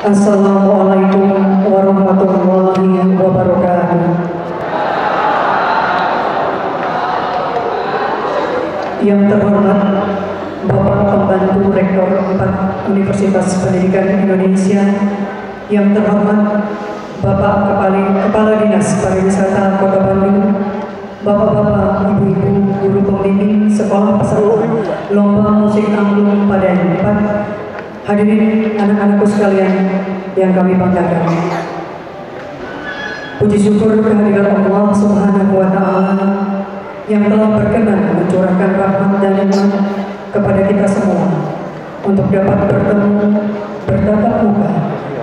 Assalamualaikum warahmatullahi wabarakatuh. Yang terhormat Bapak Pembantu Rektor 4 Universitas Pendidikan Indonesia, yang terhormat Bapak Kepala Dinas Pariwisata Kota Bandung, Bapak-bapak, ibu-ibu, guru pembimbing sekolah peserta Lomba Musik Angklung Padayan 4, hadirin anak-anakku sekalian yang kami banggakan. Puji syukur kehadirat Allah Subhanahu wa Ta'ala yang telah berkenan mencurahkan rahmat dan nikmat kepada kita semua untuk dapat bertemu, bertatap muka,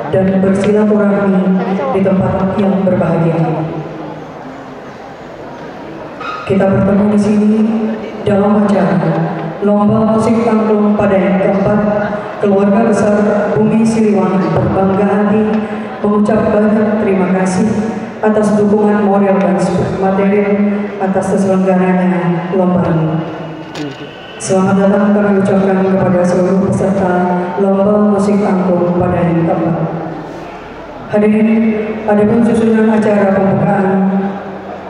dan bersilaturahmi di tempat yang berbahagia ini. Kita bertemu di sini dalam acara Lomba Musik Angklung Padayan keempat. Keluarga besar Bumi Siliwangi berbangga hati mengucap banyak terima kasih atas dukungan moral dan material atas terselenggaranya lomba ini. Selamat datang kami ucapkan kepada seluruh peserta Lomba Musik Angklung Padayan keempat. Hadirin, adapun susunan acara pembukaan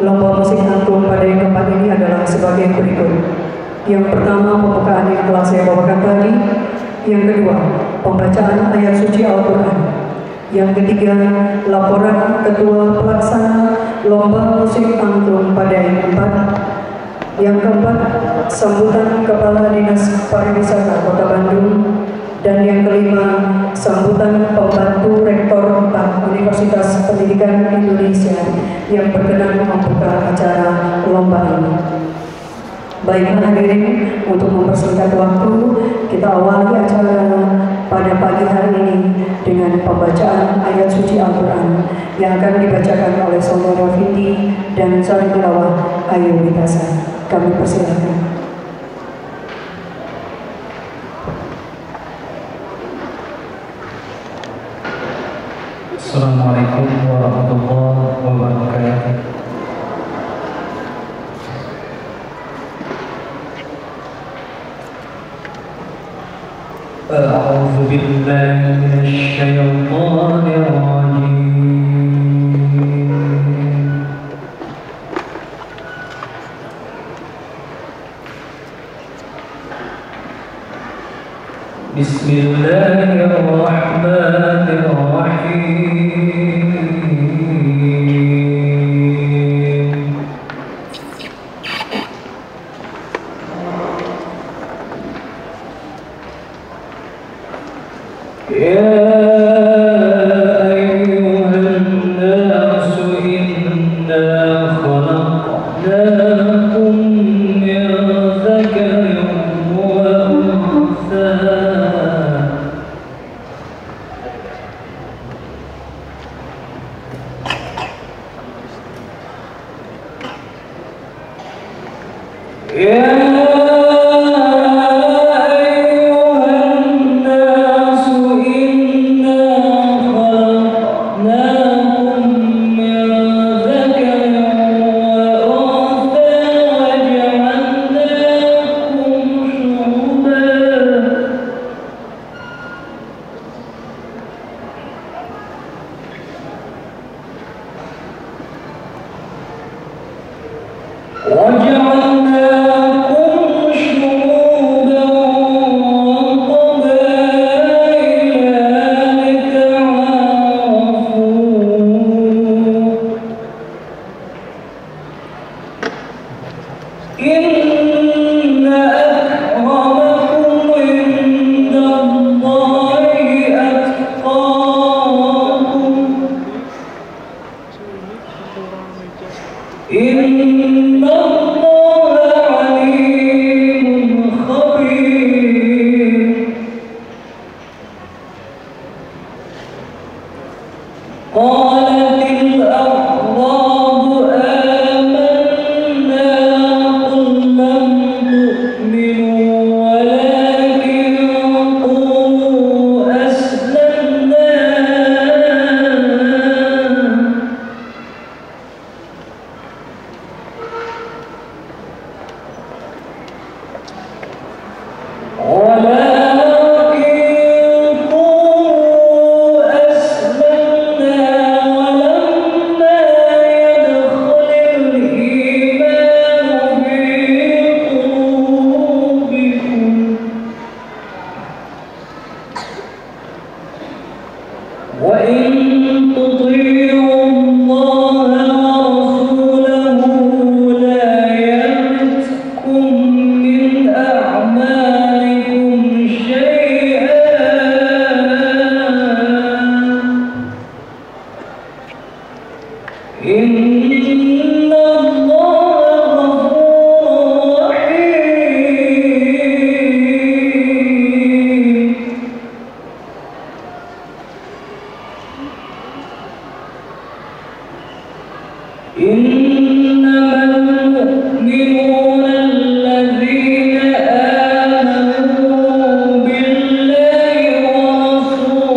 Lomba Musik Angklung Padayan keempat ini adalah sebagai berikut. Yang pertama, pembukaan yang telah saya bawakan tadi. Yang kedua, pembacaan ayat suci Al-Quran. Yang ketiga, laporan Ketua Pelaksana Lomba Musik Angklung Padayan 4. Yang keempat, sambutan Kepala Dinas Pariwisata Kota Bandung. Dan yang kelima, sambutan Pembantu Rektor 4 Universitas Pendidikan Indonesia yang berkenan membuka acara lomba ini. Baiklah hadirin, untuk mempersingkat waktu, kita awali acara pada pagi hari ini dengan pembacaan ayat suci Al-Quran yang akan dibacakan oleh Saudara Vindi dan Sari Tilawah Ayu Witasa. Kami persilakan. Assalamualaikum warahmatullahi wabarakatuh. أعوذ بالله من الشيطان الرجيم. بسم الله الرحمن الرحيم. وإن تطيعوا الله ورسوله لا يلتكم من أعمالكم شيئا إن إنما المؤمنون الذين آمنوا بالله ورسوله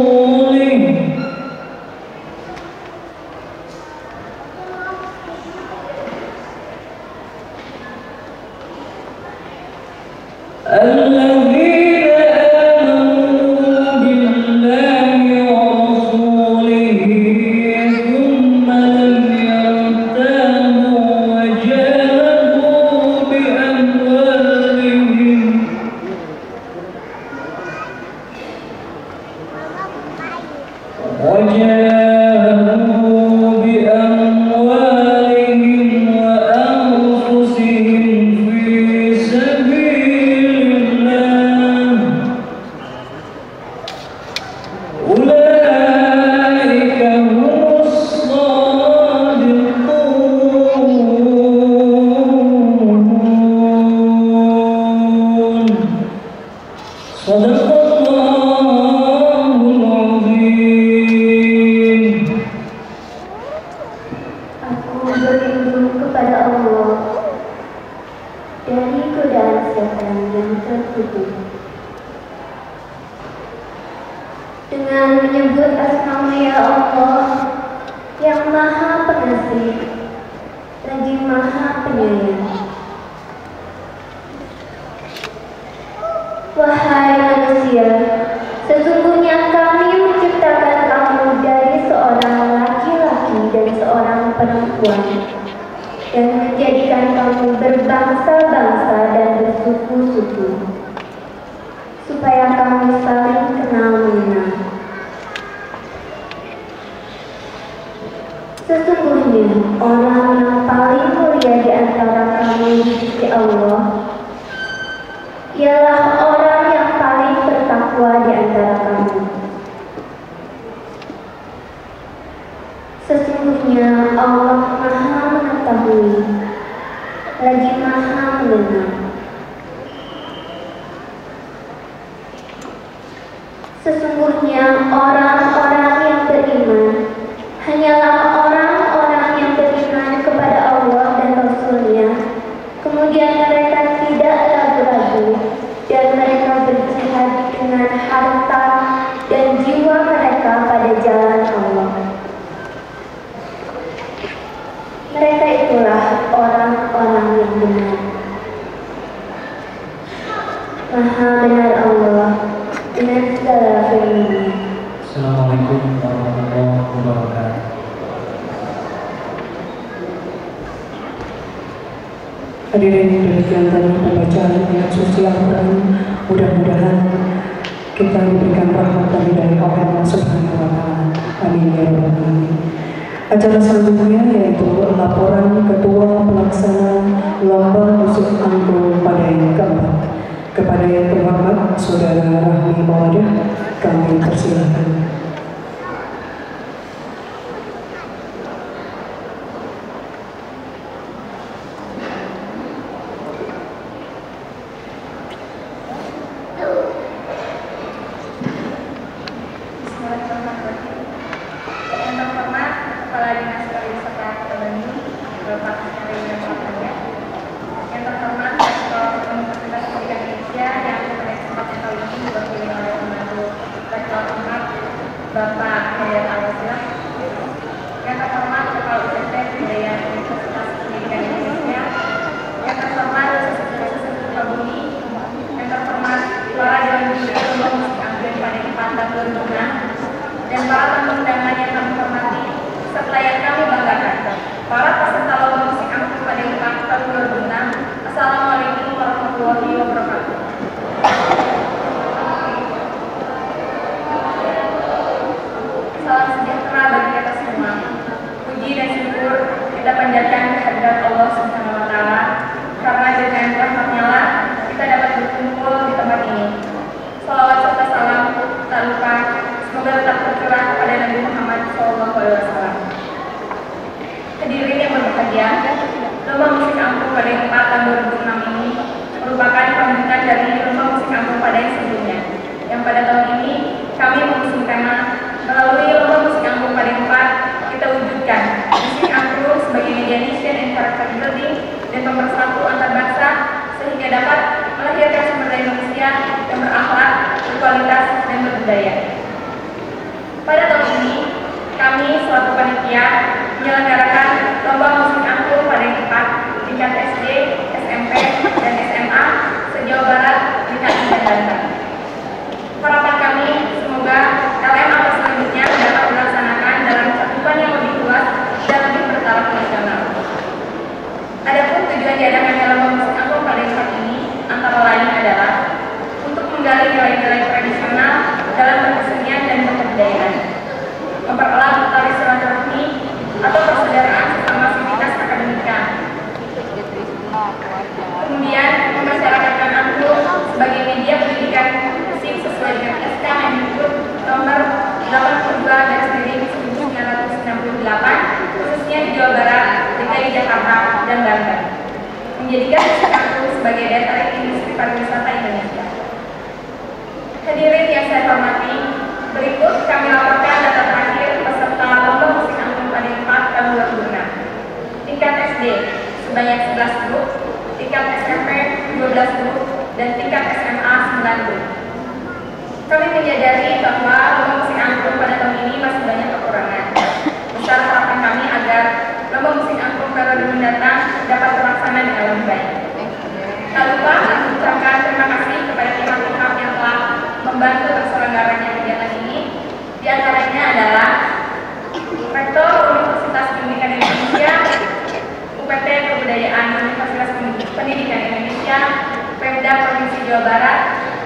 ثم لم يرتابوا وجاهدوا بأموالهم وأنفسهم في سبيل الله أولئك هم الصادقون صدق الله العظيم. Aku berlindung kepada Allah dari godaan setan yang terkutuk. Dengan menyebut asma ya Allah yang maha pengasih lagi maha penyayang. Wahai manusia, sesungguhnya kami menciptakan kamu dari seorang laki-laki dan seorang perempuan dan menjadikan kamu berbangsa-bangsa dan bersuku-suku supaya kamu saling kenal mengenal. Sesungguhnya orang yang paling mulia di antara kamu di sisi Allah ialah orang yang paling bertakwa di antara kamu. Sesungguhnya Allah maha mengetahui lagi maha mengenal. Sesungguhnya orang-orang yang beriman hanyalah orang-orang yang beriman kepada Allah dan Rasul-Nya. Kemudian mereka tidak ragu-ragu dan mereka berjihad dengan harta dan jiwa mereka pada jalan Allah. Mereka itulah orang-orang yang benar. Maha benar Allah dengan segala firman-Nya. Assalamualaikum warahmatullahi wabarakatuh. Hadirin, demikian tadi pembacaan ayat suci Al-Quran. Mudah-mudahan kita diberikan rahmat dari Allah Subhanahu wa Ta'ala. Amin ya rabbal alamin. Acara selanjutnya yaitu laporan Ketua Pelaksana Lomba Musik Angklung pada yang keempat. Kepada yang terhormat Saudara Rahmi Mawadah, kami persilakan. Bapak Hidayat Al-Wasilah, yang terhormat Kepala UTT Budaya Universitas Pendidikan Indonesia, yang terhormat Sesungguh Sukabumi, yang terhormat para dewan juri lomba musik angklung pada Empatan 2006, dan para tamu undangan yang kami hormati, serta yang kami banggakan, para peserta lomba musik angklung pada Empatan 2006. Assalamualaikum warahmatullahi wabarakatuh. Salam dapat terlaksana dengan lebih baik. Tak lupa mengucapkan terima kasih kepada pihak-pihak yang telah membantu terselenggaranya kegiatan ini. Di antaranya adalah Rektor Universitas Pendidikan Indonesia, UPT Kebudayaan Universitas Pendidikan Indonesia, Pemda Provinsi Jawa Barat,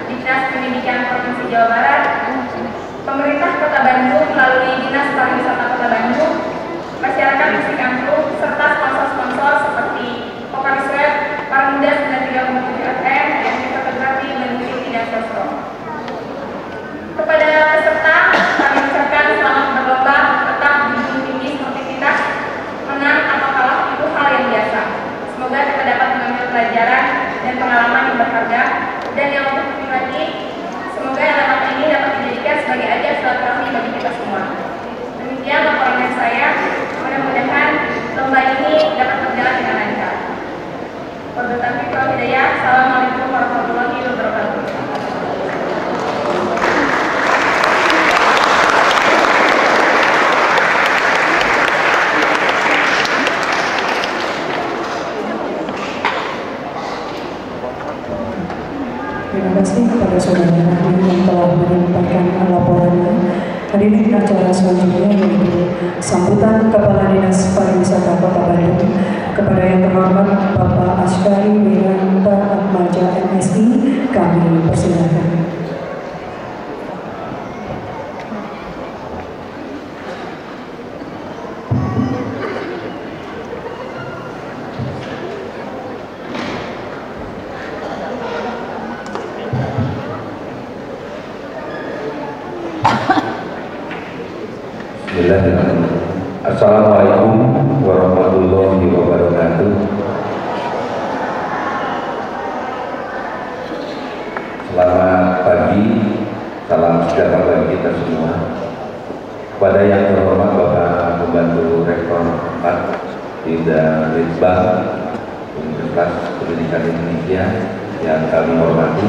Dinas Pendidikan Provinsi Jawa Barat, pemerintah Kota Bandung melalui Dinas Pariwisata Kota Bandung, masyarakat Musik Angklung, serta sponsor-sponsor seperti Vokalis Web, Parmuda 93,7 FM, MT Fotografi, Musik dan Sosro. Kepada peserta, kami ucapkan selamat berlomba, tetap junjung tinggi sportivitas, menang atau kalah itu hal yang biasa. Semoga kita dapat mengambil pelajaran dan pengalaman yang berharga, dan yang lebih penting lagi, semoga anak ini dapat dijadikan sebagai ajang silaturahmi bagi kita semua. Demikian laporan dari saya, mudah-mudahan lomba ini dapat berjalan dengan lancar. Wabillahi taufiq wal hidayah. Assalamualaikum warahmatullahi wabarakatuh. Terima kasih kepada saudara yang telah menyampaikan laporannya. Hadirin acara selanjutnya yaitu sambutan Kepala Dinas Pariwisata Kota Bandung kepada yang terhormat Bapak Askari Wiranta Atmaja MSI, kami persilakan. Assalamualaikum warahmatullahi wabarakatuh. Selamat pagi, salam sejahtera bagi kita semua. Kepada yang terhormat Bapak Pembantu Rektor 4 Dinda Litbang Universitas Pendidikan Indonesia yang kami hormati,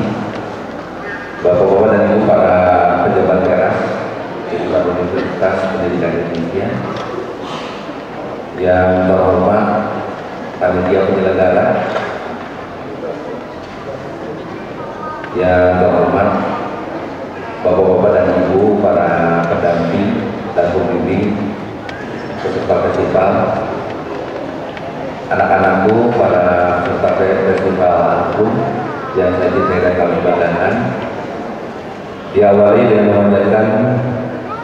Bapak-bapak dan Ibu para pejabat teras Universitas Pendidikan Indonesia, yang terhormat panitia penyelenggara, yang terhormat bapak-bapak dan ibu para pendamping dan pembimbing peserta festival, anak-anakku para peserta festival angklung yang saya cintai dan kami banggakan. Diawali dengan memanjatkan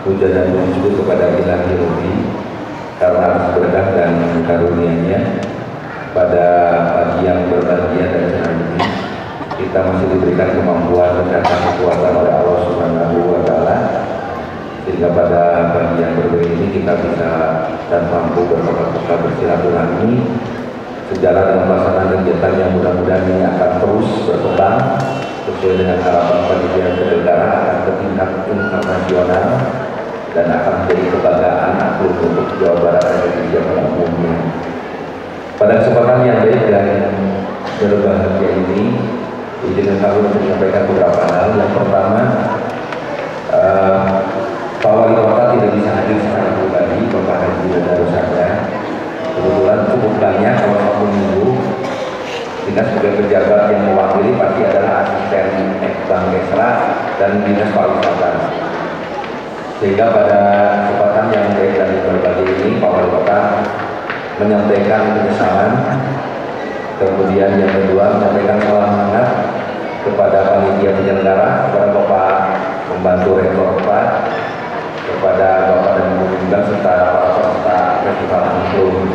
puja dan syukur kepada Ilahi Rabbi karena atas berkah dan karunia-Nya pada pagi yang berbahagia dan cerah ini kita masih diberikan kemampuan dan kekuatan oleh Allah Subhanahu wa Ta'ala, sehingga pada pagi yang berbeda ini kita bisa dan mampu bertatap bersilaturahmi sejalan dengan pelaksanaan kegiatan yang mudah-mudahan ini akan terus berkembang sesuai dengan harapan panitia penyelenggara akan ke tingkat internasional dan akan menjadi kebanggaan aku untuk Jawa Barat dan Indonesia pada umumnya. Pada kesempatan yang baik dan berbahagia ini, izinkan kami untuk menyampaikan beberapa hal. Yang pertama, Pak Wali Kota tidak bisa hadir secara pribadi, Bapak Haji Darusada. Kebetulan cukup banyak kalau satu minggu, dinas sebagai pejabat yang mewakili pasti adalah asisten Bank Kesra dan dinas pariwisata. Sehingga pada kesempatan yang baik dan berbagi ini, Pak Wali Kota menyampaikan penyesalan, kemudian yang kedua menyampaikan salam hangat kepada panitia penyelenggara, kepada Bapak Pembantu Rektor 4, kepada Bapak dan Ibu Pimpinan serta para peserta festival angklung.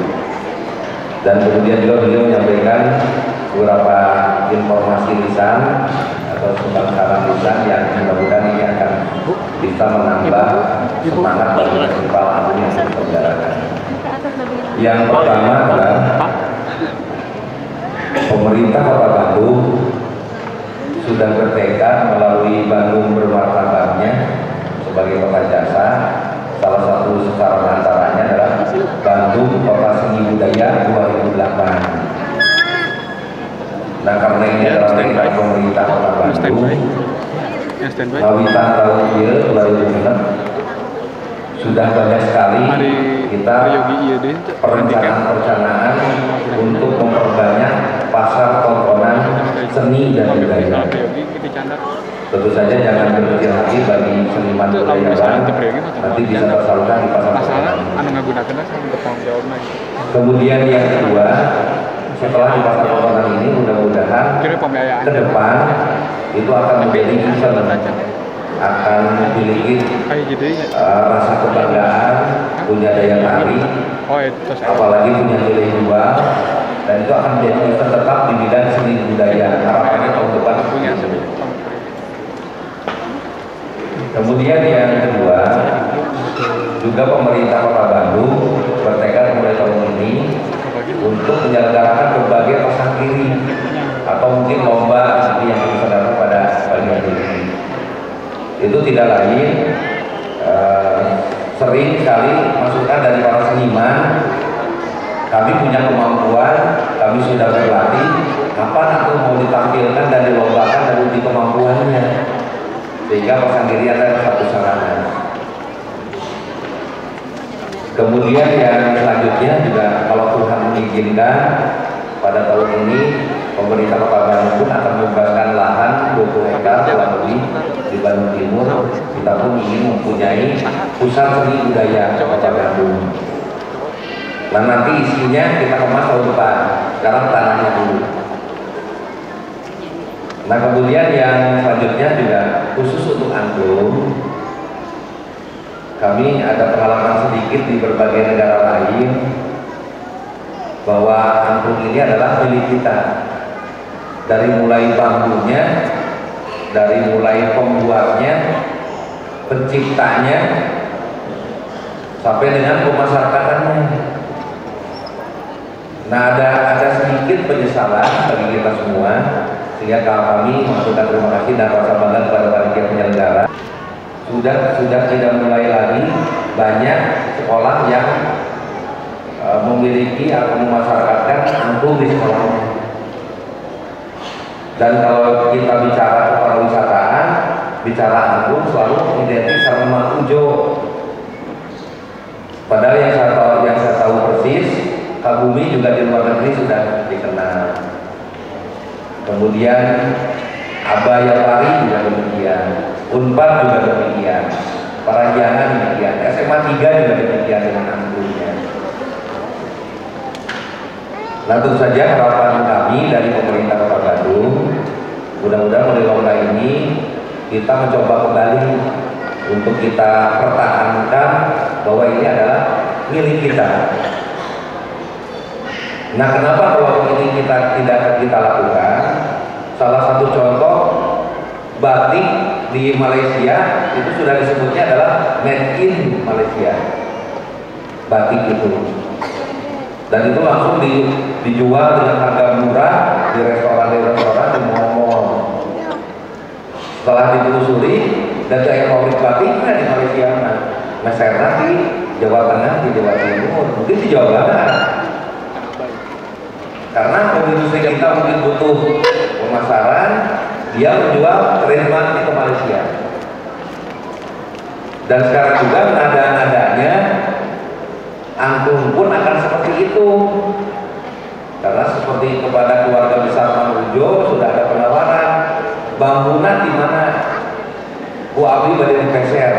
Dan kemudian juga beliau menyampaikan beberapa informasi lisan atau sumbangan lisan yang mudah-mudahan ini akan bisa menambah semangat bagi festival angklung yang diselenggarakan. Yang pertama adalah pemerintah Kota Bandung sudah bertekad melalui Bandung Bermartabatnya sebagai kota jasa. Salah satu sasaran antaranya adalah Bandung Kota Seni Budaya 2008. Nah, karena ini adalah pemerintah Kota Bandung, Kawitan tahun 2006 sudah banyak sekali kita perencanaan untuk memperbanyak pasar tontonan seni dan budaya. Tentu saja jangan berkecil hati bagi seniman budayawan, nanti bisa tersalurkan di pasar tontonan. Kemudian yang kedua, setelah di pasar tontonan ini mudah-mudahan ke depan itu akan menjadi event, akan memiliki rasa kebanggaan, punya daya tarik, apalagi punya nilai jual, dan itu akan menjadi event tetap di bidang seni budaya. Harapannya tahun depan. Kemudian yang kedua, juga pemerintah Kota Bandung bertekad mulai tahun ini untuk menyelenggarakan berbagai pasang kiri atau mungkin lomba seperti yang disampaikan pada pagi hari ini. Itu tidak lain, sering sekali masukan dari para seniman, kami punya kemampuan, kami sudah berlatih, kapan aku mau ditampilkan dan dilombakan dan uji kemampuannya, sehingga pasang diri adalah satu sarana. Kemudian yang selanjutnya juga kalau Tuhan mengizinkan pada tahun ini pemerintah Kota Bandung pun akan membebaskan lahan 20 hektar kurang lebih di Bandung Timur. Kita pun ingin mempunyai pusat seni budaya Kota Bandung. Nah nanti isinya kita kemas tahun depan. Sekarang tanahnya dulu. Nah kemudian yang selanjutnya juga khusus untuk angklung, kami ada pengalaman sedikit di berbagai negara lain bahwa angklung ini adalah milik kita. Dari mulai bambunya, dari mulai pembuatnya, penciptanya, sampai dengan pemasarannya. Nah ada sedikit penyesalan bagi kita semua, sehingga kami mengaturkan terima kasih dan rasa bangga kepada panitia penyelenggara. Sudah tidak mulai lagi banyak sekolah yang memiliki atau memasyarakatkan angklung di sekolahnya. Dan kalau kita bicara pariwisataan, bicara angklung selalu identik sama Ujo. Padahal yang saya tahu persis, Kabumi juga di luar negeri sudah dikenal. Kemudian Abayapari juga demikian, Unpad juga demikian, Parahyangan demikian, SMA 3 juga demikian dengan angklungnya. Nah tentu saja harapan kami dari pemerintah Kota Bandung, mudah-mudahan melalui lomba ini kita mencoba kembali untuk kita pertahankan bahwa ini adalah milik kita. Nah kenapa kalau ini kita tidak kita lakukan? Salah satu contoh, batik di Malaysia itu sudah disebutnya adalah made in Malaysia, batik itu, dan itu langsung dijual dengan harga murah di restoran di mall. Setelah ditelusuri dan kayak pabrik batiknya di Malaysia, Meserna di Jawa Tengah, di Jawa Timur, mungkin di Jawa Barat. Karena industri kita mungkin butuh pemasaran, dia menjual trademarknya ke Malaysia. Dan sekarang juga nada-nadanya angklung pun akan seperti itu. Karena seperti kepada keluarga besar Manujo sudah ada penawaran, bangunan di mana Bu Abi badai dipeser,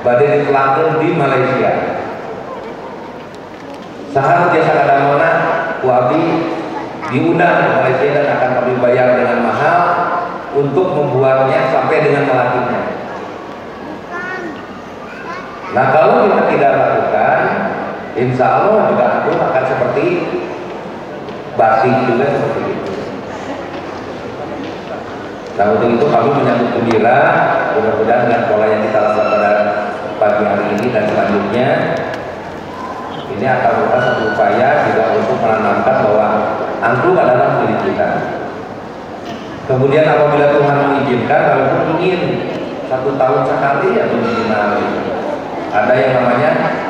badai ditelangkan di Malaysia. Sahar jasa kadang-mana Bu Abi diundang ke Malaysia dan akan kami bayar dengan mahal untuk membuatnya sampai dengan melatihnya. Nah kalau kita tidak lakukan, insya Allah juga aku akan seperti batik juga seperti itu. Nah untuk itu kami menyambut gembira, mudah-mudahan dengan pola yang kita lakukan pada pagi hari ini dan selanjutnya ini akan merupakan satu upaya juga untuk menanamkan bahwa angklung adalah milik kita. Kemudian apabila Tuhan mengizinkan, kalaupun ingin 1 tahun sekali atau minimal ada yang namanya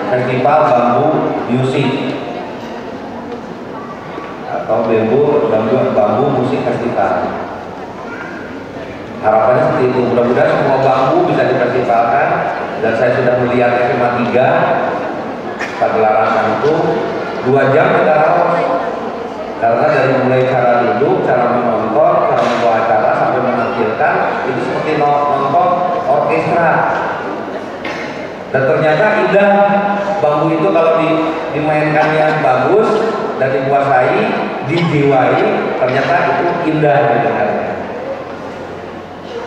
Festival Bambu Music atau Bambu Musik Festival. Harapannya seperti itu. Mudah-mudahan semua bambu bisa difestivalkan, dan saya sudah melihat SMA 3 pagelaran itu 2 jam kita rawat, karena dari mulai cara duduk, cara menonton, cara membawa acara sampai menampilkan itu seperti nonton orkestra. Dan ternyata indah bambu itu kalau dimainkan yang bagus dan dikuasai, dijiwai, ternyata itu indah didengarnya.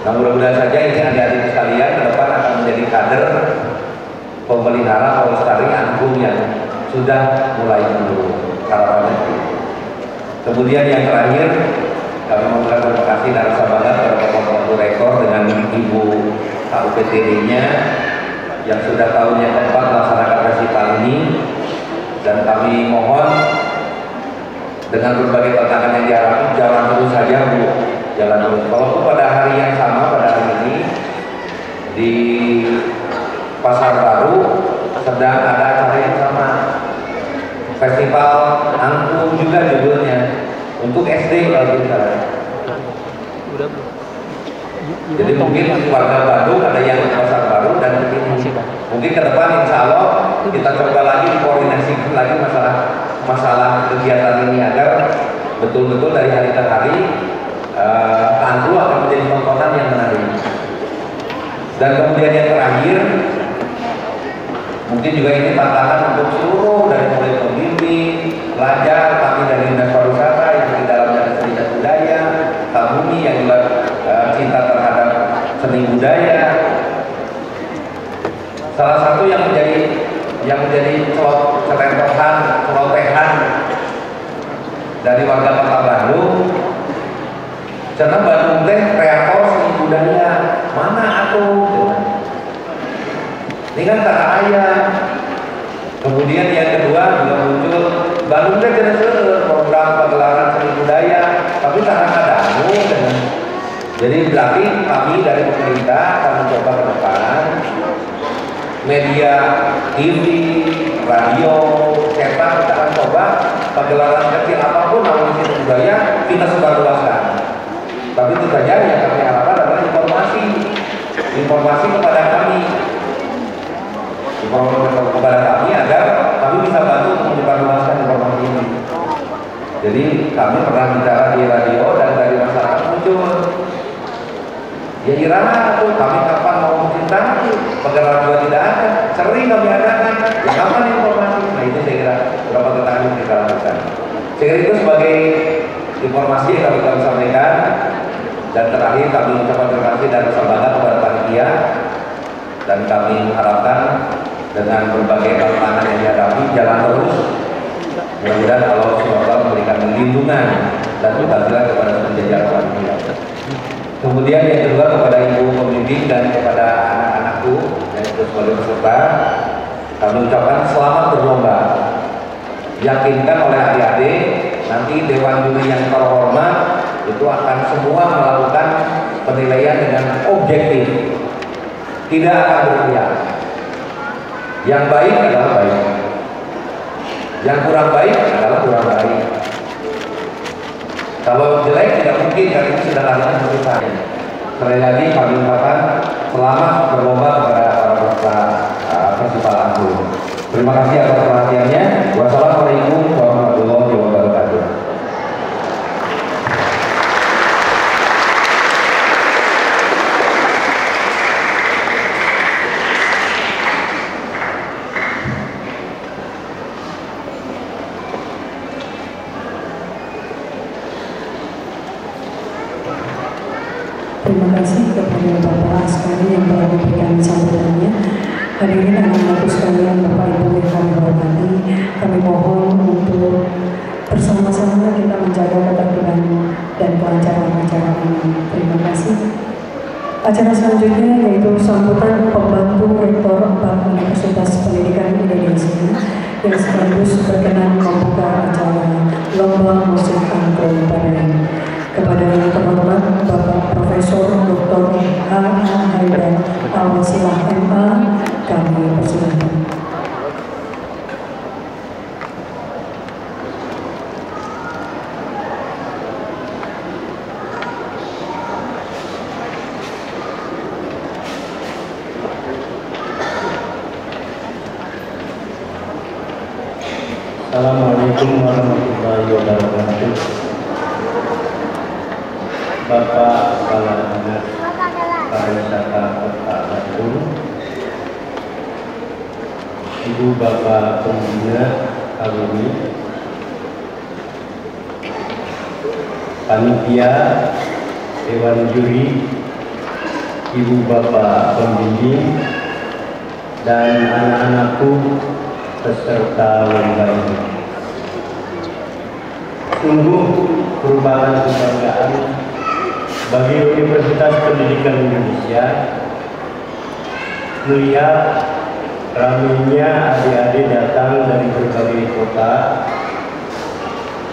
Nah, mudah-mudahan saja ini adik-adik sekalian ke depan akan menjadi kader pemelihara pelestari angklung yang sudah mulai dulu harapannya. Kemudian yang terakhir, kami mengucapkan terima kasih dan rasa bangga kepada Bapak Rektor dengan Ibu KUPTD-nya yang sudah tahunnya keempat melaksanakan festival ini, dan kami mohon dengan berbagai tantangan yang dihadapi, jalan terus saja Bu, jalan terus. Walaupun pada hari yang sama, pada hari ini di Pasar Baru sedang ada acara yang sama, Festival Angklung juga judulnya, untuk SD kalau tidak. Jadi mungkin warga Bandung ada yang di Pasar Baru dan mungkin ke depan insya Allah kita coba lagi koordinasikan lagi masalah kegiatan ini agar betul-betul dari hari ke hari angklung akan menjadi tontonan yang menarik. Dan kemudian yang terakhir, mungkin juga ini tantangan untuk seluruh dari mulai pembimbing, pelajar, kami dari Dinas Pariwisata yang di dalamnya ada seni dan budaya, Kabumi yang juga cinta terhadap seni budaya. Salah satu yang menjadi celotehan dari warga Kota Bandung, karena Bandung teh kreator seni budaya mana atuh? Ini kan kata ayah. Kemudian yang kedua juga muncul Bandung teh tidak program pagelaran seni budaya, tapi karena kadamu. Jadi berarti kami dari pemerintah akan mencoba ke depan media TV, radio, cetak, kita akan coba pagelaran kecil apapun namun seni budaya kita sebarluaskan. Tapi itu saja yang kami harapkan adalah informasi kepada kami agar kami bisa bantu untuk menyebarluaskan informasi ini. Jadi kami pernah bicara di radio dan dari masyarakat muncul, ya Irana tuh kami kapan mau mencinta, pagelaran juga tidak ada, sering kami adakan, ya kapan informasi? Nah itu saya kira beberapa keterangan yang kita lakukan. Saya kira itu sebagai informasi yang kami sampaikan. Dan terakhir kami mengucapkan terima kasih dan rasa bangga kepada panitia, dan kami harapkan dengan berbagai tantangan yang dihadapi jalan terus. Mudah-mudahan Allah SWT memberikan lindungan dan keberkatan kepada penjajaran panitia. Kemudian yang kedua kepada ibu pembimbing dan kepada anak-anakku yang terus sebagai peserta, kami ucapkan selamat berlomba. Yakinkan oleh adik-adik, nanti Dewan Juri yang terhormat itu akan semua melakukan penilaian dengan objektif, tidak akan berpihak. Yang baik adalah baik, yang kurang baik adalah kurang baik. Kalau jelek tidak mungkin, karena itu sudah ada keputusan. Sekali lagi kami ucapkan selamat berlomba kepada para peserta festival angklung. Terima kasih atas perhatiannya. Wassalamualaikum warahmatullahi wabarakatuh. Terima kasih kepada Bapak sekalian yang telah memberikan sambutannya. Hadirin anak-anakku sekalian, Bapak Ibu yang kami hormati, kami mohon untuk bersama-sama kita menjaga ketertiban dan kelancaran acara ini. Terima kasih. Acara selanjutnya yaitu sambutan pembantu rektor 4 Universitas Pendidikan Indonesia yang sekaligus berkenan membuka acara lomba musik angklung Padang. Kepada yang terhormat Bapak Profesor Dr. H.A. Haidar Al-Wasilah MA, kami persilakan. Assalamualaikum warahmatullahi wabarakatuh. Bapak Kepala Dinas Pariwisata Kota Bandung, Ibu Bapak Pembina Alumni, Panitia, Dewan Juri, Ibu Bapak Pembimbing, dan anak-anakku peserta lomba ini. Sungguh merupakan kebanggaan bagi Universitas Pendidikan Indonesia melihat ramainya adik-adik datang dari berbagai kota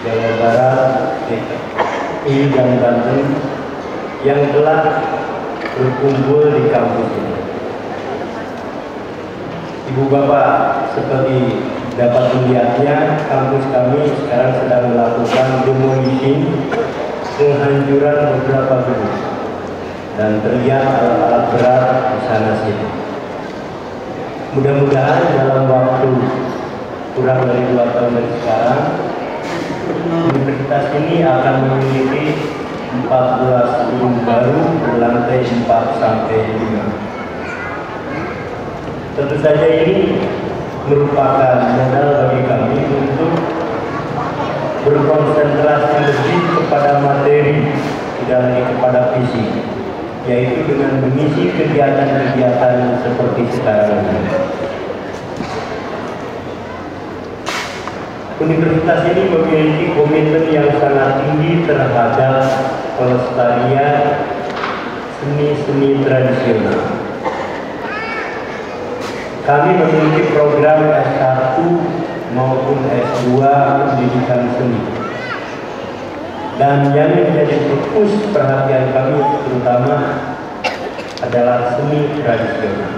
Jawa Barat, DKI, dan Banten yang telah berkumpul di kampus ini. Ibu Bapak, seperti dapat melihatnya, kampus kami sekarang sedang melakukan demolition, penghancuran beberapa gedung, dan terlihat alat-alat berat di sana sini. Mudah-mudahan dalam waktu kurang dari 2 tahun dari sekarang, universitas ini akan memiliki 14 gedung baru berlantai 4 sampai 5. Tentu saja ini merupakan modal bagi kami untuk berkonsentrasi lebih kepada materi, tidak lagi kepada fisik, yaitu dengan mengisi kegiatan-kegiatan seperti sekarang ini. Universitas ini memiliki komitmen yang sangat tinggi terhadap pelestarian seni-seni tradisional. Kami memiliki program S1 maupun S2 pendidikan seni. Dan yang menjadi fokus perhatian kami terutama adalah seni tradisional.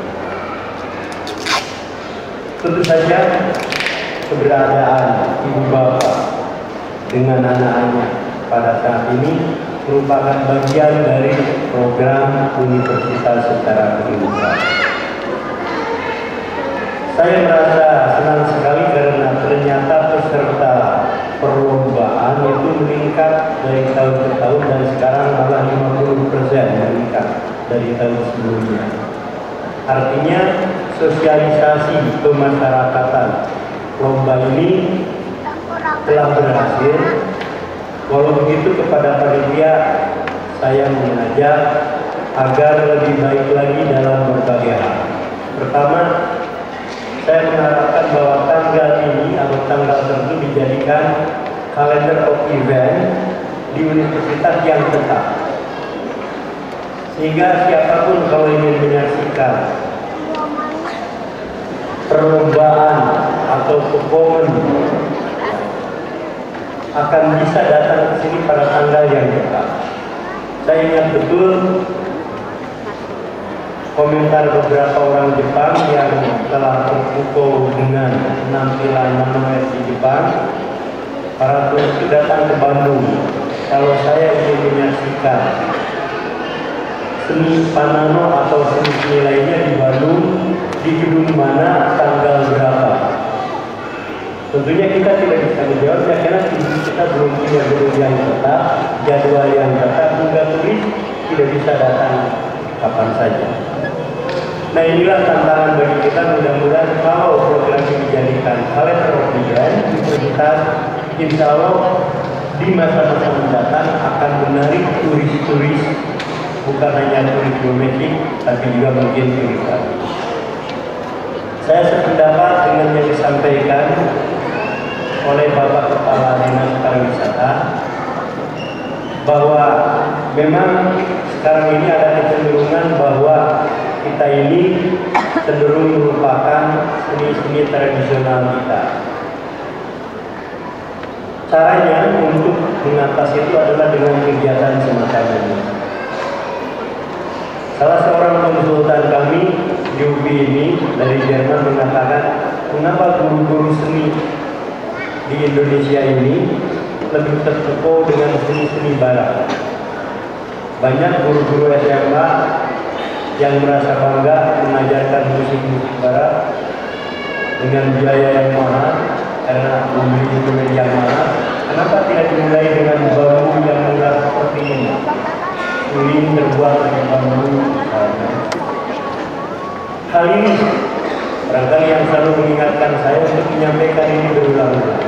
Tentu saja keberadaan ibu bapak dengan anak-anak pada saat ini merupakan bagian dari program universitas secara keseluruhan. Saya merasa senang sekali karena ternyata peserta perlombaan itu meningkat dari tahun ke tahun dan sekarang malah 50% meningkat dari tahun sebelumnya. Artinya sosialisasi kemasyarakatan lomba ini telah berhasil. Walau begitu kepada panitia saya mengajak agar lebih baik lagi dalam berbagai hal. Pertama, saya mengharapkan bahwa tanggal ini atau tanggal tertentu dijadikan calendar of event di universitas yang tetap. Sehingga siapapun kalau ingin menyaksikan perlombaan atau performance akan bisa datang ke sini pada tanggal yang tetap. Saya ingat betul komentar beberapa orang Jepang yang telah terpukau dengan penampilan manual di Jepang. Para turis itu datang ke Bandung. Kalau saya ingin menyaksikan seni Panano atau seni lainnya di Bandung, di gedung mana, tanggal berapa? Tentunya kita tidak bisa menjawabnya karena kita belum punya gedung yang tetap, jadwal yang tetap, hingga turis tidak bisa datang kapan saja. Nah, inilah tantangan bagi kita. Mudah-mudahan kalau program ini dijadikan calendar of event, universitas insya Allah di masa-masa mendatang akan menarik turis-turis, bukan hanya turis domestik, tapi juga mungkin turis asing. Saya sependapat dengan yang disampaikan oleh Bapak Kepala Dinas Pariwisata bahwa memang sekarang ini ada kecenderungan bahwa kita ini cenderung merupakan seni-seni tradisional kita. Caranya untuk mengatasi itu adalah dengan kegiatan semacam ini. Salah seorang konsultan kami di UPI ini dari Jerman mengatakan, kenapa guru-guru seni di Indonesia ini lebih terpukau dengan seni-seni barat. Banyak guru-guru SMA yang merasa bangga mengajarkan musik-musik barat dengan biaya yang mahal, karena membeli itu yang mahal. Kenapa tidak dimulai dengan bambu yang murah seperti ini? Suling terbuat dari bambu. Hal ini barangkali yang selalu mengingatkan saya untuk menyampaikan ini berulang-ulang.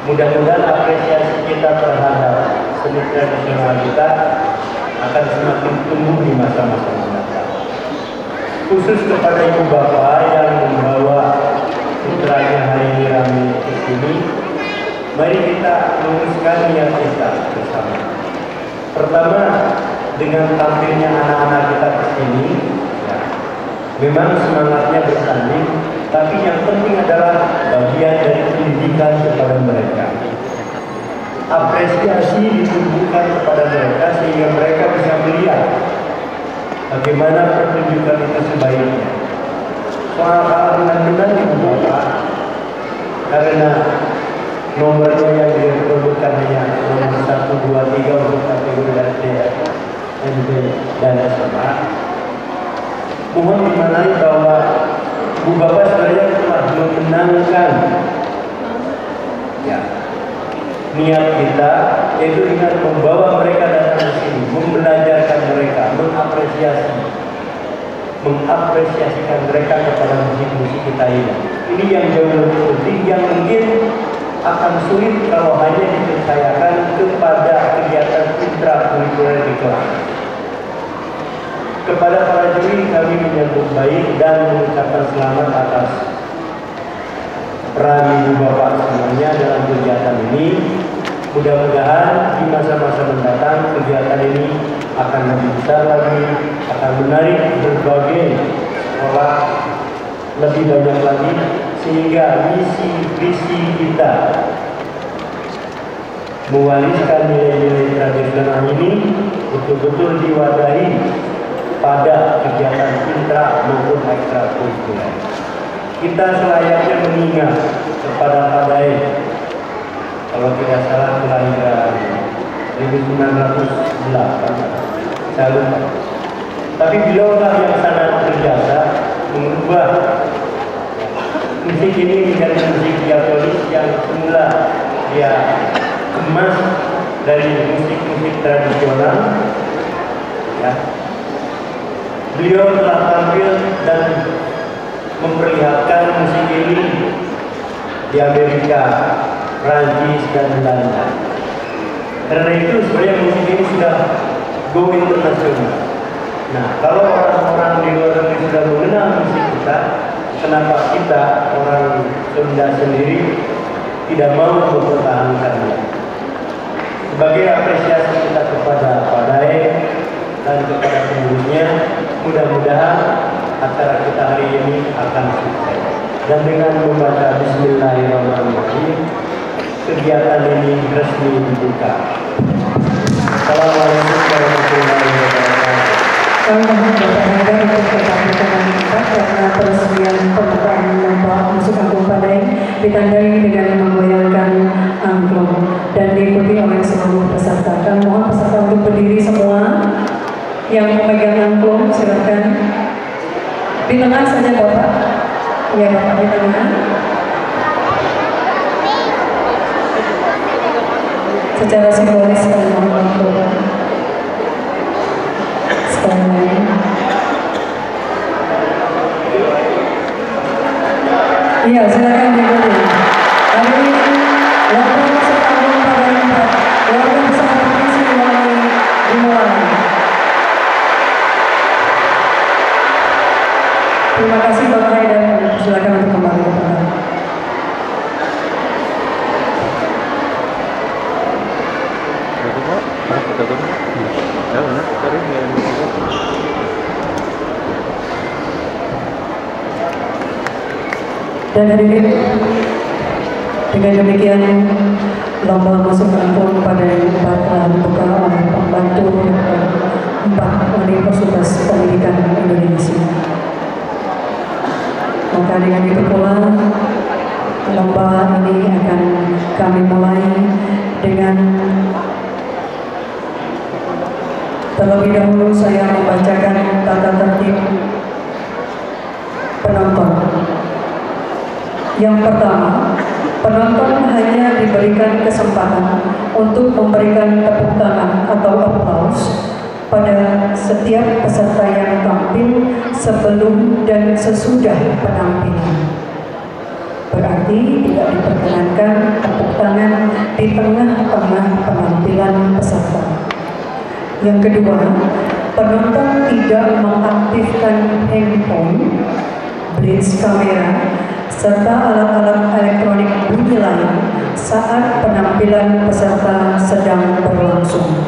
Mudah-mudahan apresiasi kita terhadap seni tradisional kita akan semakin tumbuh di masa-masa mendatang. Khusus kepada ibu bapak yang membawa putranya hari ini Rami ke sini, mari kita luruskan niat kita bersama. Pertama, dengan tampilnya anak-anak kita ke sini, ya, memang semangatnya bertanding, tapi yang penting adalah bagian dari pendidikan kepada mereka. Apresiasi ditunjukkan kepada mereka sehingga mereka bisa melihat bagaimana pertunjukan itu sebaiknya. Soal kalah benar-benar ibu bapak, karena nomornya yang diperlukan hanya nomor 1, 2, 3 untuk kategori RT, NB, dan SMA. Mohon dimaknai bahwa ibu bapak sebenarnya telah memenangkan ya, niat kita, yaitu dengan membawa mereka datang ke sini, membelajarkan mereka, mengapresiasikan mereka kepada musik-musik kita ini. Ini yang jauh lebih penting, yang mungkin akan sulit kalau hanya dipercayakan kepada kegiatan intrakurikuler di kelas. Kepada para juri kami menyambut baik dan mengucapkan selamat atas peran ibu bapak semuanya dalam kegiatan ini. Mudah-mudahan di masa-masa mendatang kegiatan ini akan lebih besar lagi, akan menarik berbagai sekolah lebih banyak lagi, sehingga visi kita mewariskan nilai-nilai tradisional ini betul-betul diwadahi pada kegiatan intra maupun ekstrakurikuler. Kita selayaknya mengingat kepada Padai, kalau tidak salah kelahiran 1908, saya lupa. Tapi beliaulah yang sangat berjasa mengubah musik ini menjadi musik diatonis yang semula dia kemas dari musik-musik tradisional. Ya. Beliau telah tampil dan memperlihatkan musik ini di Amerika, Prancis, dan Belanda. Karena itu sebenarnya musik ini sudah go internasional. Nah, kalau orang-orang di luar negeri sudah mengenal musik kita, kenapa kita orang Sunda sendiri tidak mau mempertahankannya? Sebagai apresiasi kita kepada Padai dan kepada pengurusnya, mudah-mudahan acara kita hari ini akan sukses. Dan dengan membaca Bismillahirrahmanirrahim, kegiatan ini resmi dibuka. Assalamualaikum warahmatullahi wabarakatuh. Kami mohon Bapak Haidar untuk tetap berkenan karena peresmian pembukaan lomba musik angklung Padai ditandai dengan menggoyangkan angklung dan diikuti oleh seluruh peserta. Kami mohon peserta untuk berdiri semua. Yang memegang angklung silakan di tengah saja Bapak. Ya Bapak di tengah. Secara simbolis kami mohon Bapak. Sekali lagi. Iya silakan diikuti. Hari ini lomba musik angklung Padai 4 keluarga besar Bumi Siliwangi dimulai. Terima kasih Bapak Haidar, silakan untuk kembali ke tempat. Dan hadirin, dengan demikian lomba musik angklung Padai 4 telah dibuka oleh pembantu 4 Universitas Pendidikan Indonesia. Maka dengan itu pula lomba ini akan kami mulai dengan terlebih dahulu saya membacakan tata tertib penonton. Yang pertama, penonton hanya diberikan kesempatan untuk memberikan tepuk tangan atau aplaus pada setiap peserta yang tampil sebelum dan sesudah penampilan. Berarti tidak diperkenankan tepuk tangan di tengah-tengah penampilan peserta. Yang kedua, penonton tidak mengaktifkan handphone, blitz kamera, serta alat-alat elektronik bunyi lain saat penampilan peserta sedang berlangsung.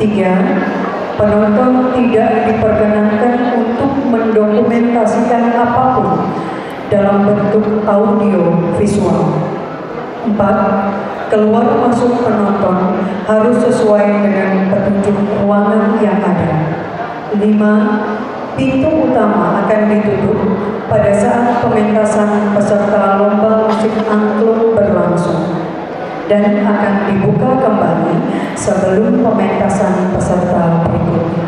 3. Penonton tidak diperkenankan untuk mendokumentasikan apapun dalam bentuk audio visual. 4. Keluar masuk penonton harus sesuai dengan petunjuk ruangan yang ada. 5. Pintu utama akan ditutup pada saat pementasan peserta lomba musik angklung berlangsung dan akan dibuka kembali sebelum pementasan peserta berikutnya.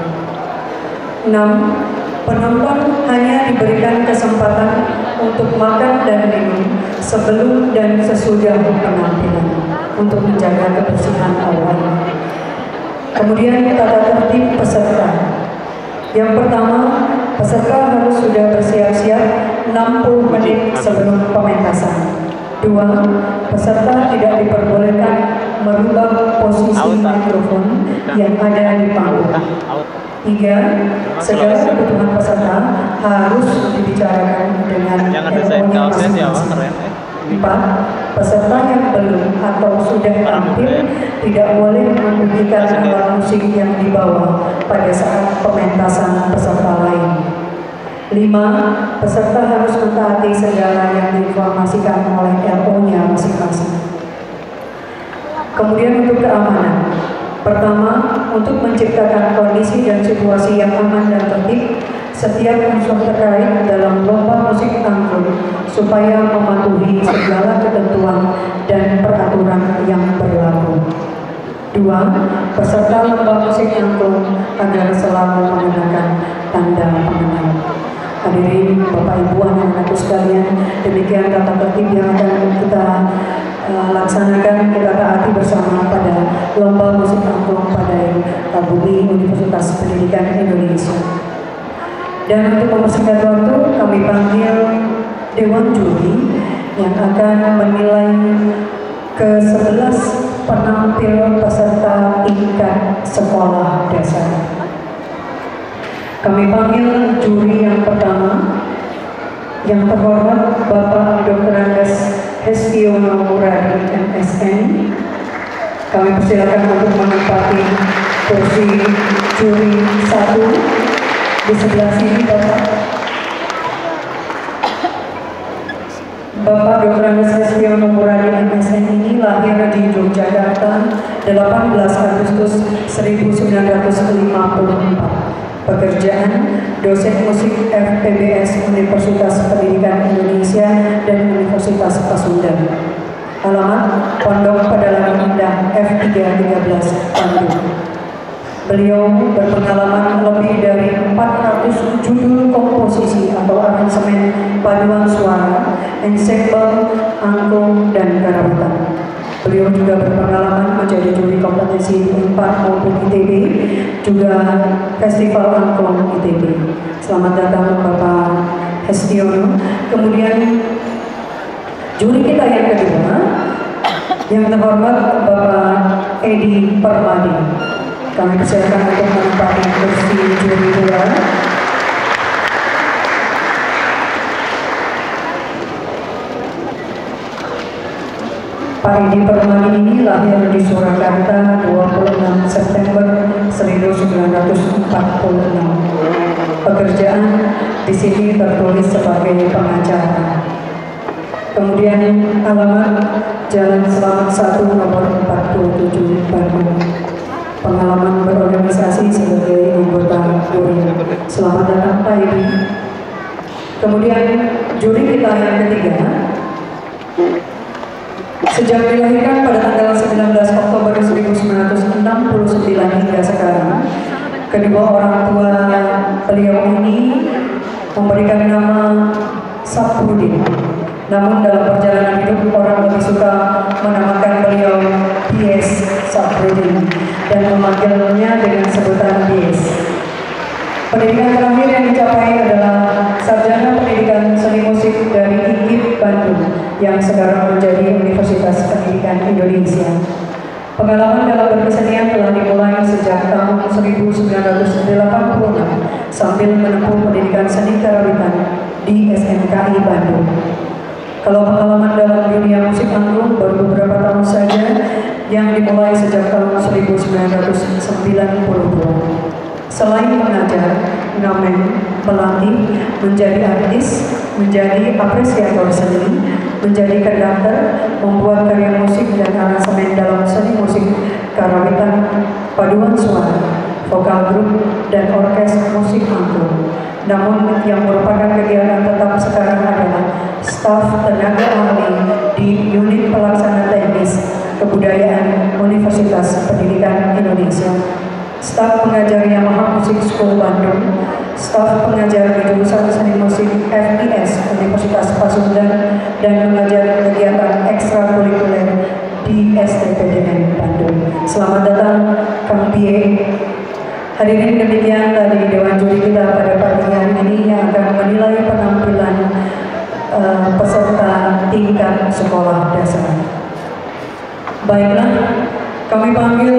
6. Penonton hanya diberikan kesempatan untuk makan dan minum sebelum dan sesudah penampilan untuk menjaga kebersihan awal. Kemudian tata tertib peserta. Yang pertama, peserta harus sudah bersiap-siap 60 menit sebelum pementasan. 2. Peserta tidak diperbolehkan merubah posisi mikrofon yang ada di panggung. 3. Segala kebutuhan peserta harus dibicarakan dengan teleponnya masing-masing. 4. Peserta yang belum atau sudah tampil tidak boleh membunyikan alat musik yang dibawa pada saat pementasan peserta lain. 5. Peserta harus mentaati segala yang diinformasikan oleh RO-nya masing-masing. Kemudian untuk keamanan. Pertama, untuk menciptakan kondisi dan situasi yang aman dan tertib, setiap unsur terkait dalam lomba musik angklung supaya mematuhi segala ketentuan dan peraturan yang berlaku. 2. Peserta lomba musik angklung agar selalu menggunakan tanda pengenal. Hadirin Bapak Ibu anak-anakku sekalian, demikian tata tertib yang akan kita laksanakan, kita taati bersama pada lomba musik angklung pada Bumi Universitas Pendidikan Indonesia. Dan untuk mempersingkat waktu, kami panggil Dewan Juri yang akan menilai ke-11 penampil peserta tingkat sekolah dasar. Kami panggil juri yang pertama, yang terhormat Bapak Dr. Andes Hestiono Muradi, MSN. Kami persilakan untuk menempati kursi juri 1 di sebelah sini, Bapak. Bapak Dr. Andes Hestiono Muradi, MSN ini lahir di Yogyakarta 18 Agustus 1954. Pekerjaan dosen musik FPBS Universitas Pendidikan Indonesia dan Universitas Pasundan. Alamat Pondok Pedalaman Indah F313 Bandung. Beliau berpengalaman lebih dari 400 judul komposisi atau aransemen paduan suara, ensemble, angklung, dan karawitan. Beliau juga berpengalaman menjadi juri kompetensi Unpad maupun ITB, juga Festival Angklung ITB. Selamat datang Bapak Hestiono. Kemudian juri kita yang kedua, yang terhormat Bapak Edi Permadi. Kami persilakan untuk menempati kursi juri 2. Pak Edi Permadi ini lahir di Surakarta 26 September 1946. Pekerjaan di sini tertulis sebagai pengacara. Kemudian alamat Jalan Selamat 1 nomor 47 Bandung. Pengalaman berorganisasi sebagai anggota juri. Selamat datang Pak Edi. Kemudian juri kita yang ketiga. Sejak dilahirkan pada tanggal 19 Oktober 1969 hingga sekarang, kedua orang tua beliau ini memberikan nama Saprudin. Namun dalam perjalanan hidup orang menamakan beliau B.S. Saprodin dan memanggilnya dengan sebutan B.S. Pendidikan terakhir yang dicapai adalah Sarjana Pendidikan Seni Musik dari IKIP Bandung yang sekarang menjadi Universitas Pendidikan Indonesia. Pengalaman dalam berkesenian telah dimulai sejak tahun 1986 sambil menempuh pendidikan seni karawitan di SMKI Bandung. Kalau pengalaman dalam dunia musik angklung baru beberapa tahun saja yang dimulai sejak tahun 1992. Selain mengajar, ngamen, melatih, menjadi artis, menjadi apresiator seni, menjadi konduktor, membuat karya musik dan aransemen dalam seni musik karawitan, paduan suara, vokal grup, dan orkes musik angklung. Namun yang merupakan kegiatan tetap sekarang adalah staf tenaga ahli di unit pelaksana teknis kebudayaan Universitas Pendidikan Indonesia, staf pengajar Yamaha Music School Bandung, staf pengajar di jurusan seni musik FIS Universitas Pasundan, dan mengajar kegiatan ekstrakurikuler di STPDN Bandung. Selamat datang Kang Pie. Hadirin, demikian tadi Dewan Juri kita pada pagi hari ini yang akan menilai penampilan peserta tingkat sekolah dasar. Baiklah, kami panggil